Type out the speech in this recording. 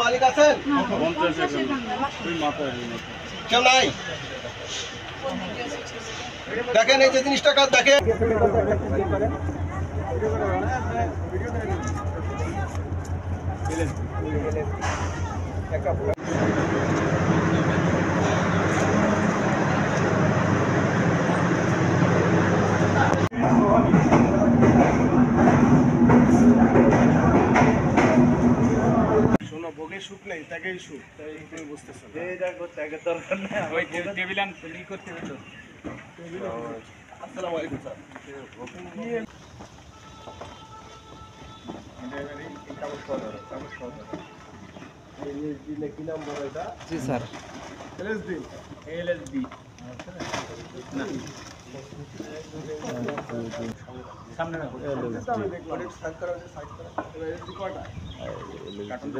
মালিক আছেন কেউ নাই দেখেন এই যে জিনিসটা কাজ দেখেন ভোগের সুখ নেই ত্যাগেই সুখ, তাই তুমি বুঝতেছো না। এই দেখো ত্যাগের দরকার নেই, ওই টেবিল আন ই করতে হবে তো। আসসালামু আলাইকুম স্যার। কি নাম বলে এটা? জি স্যার। এলএসডি। এলএসডি। না। সামনে রাখো। এলএসডি। সাইড করা, সাইড করা। এলএসডি কয়টা? কার্টুন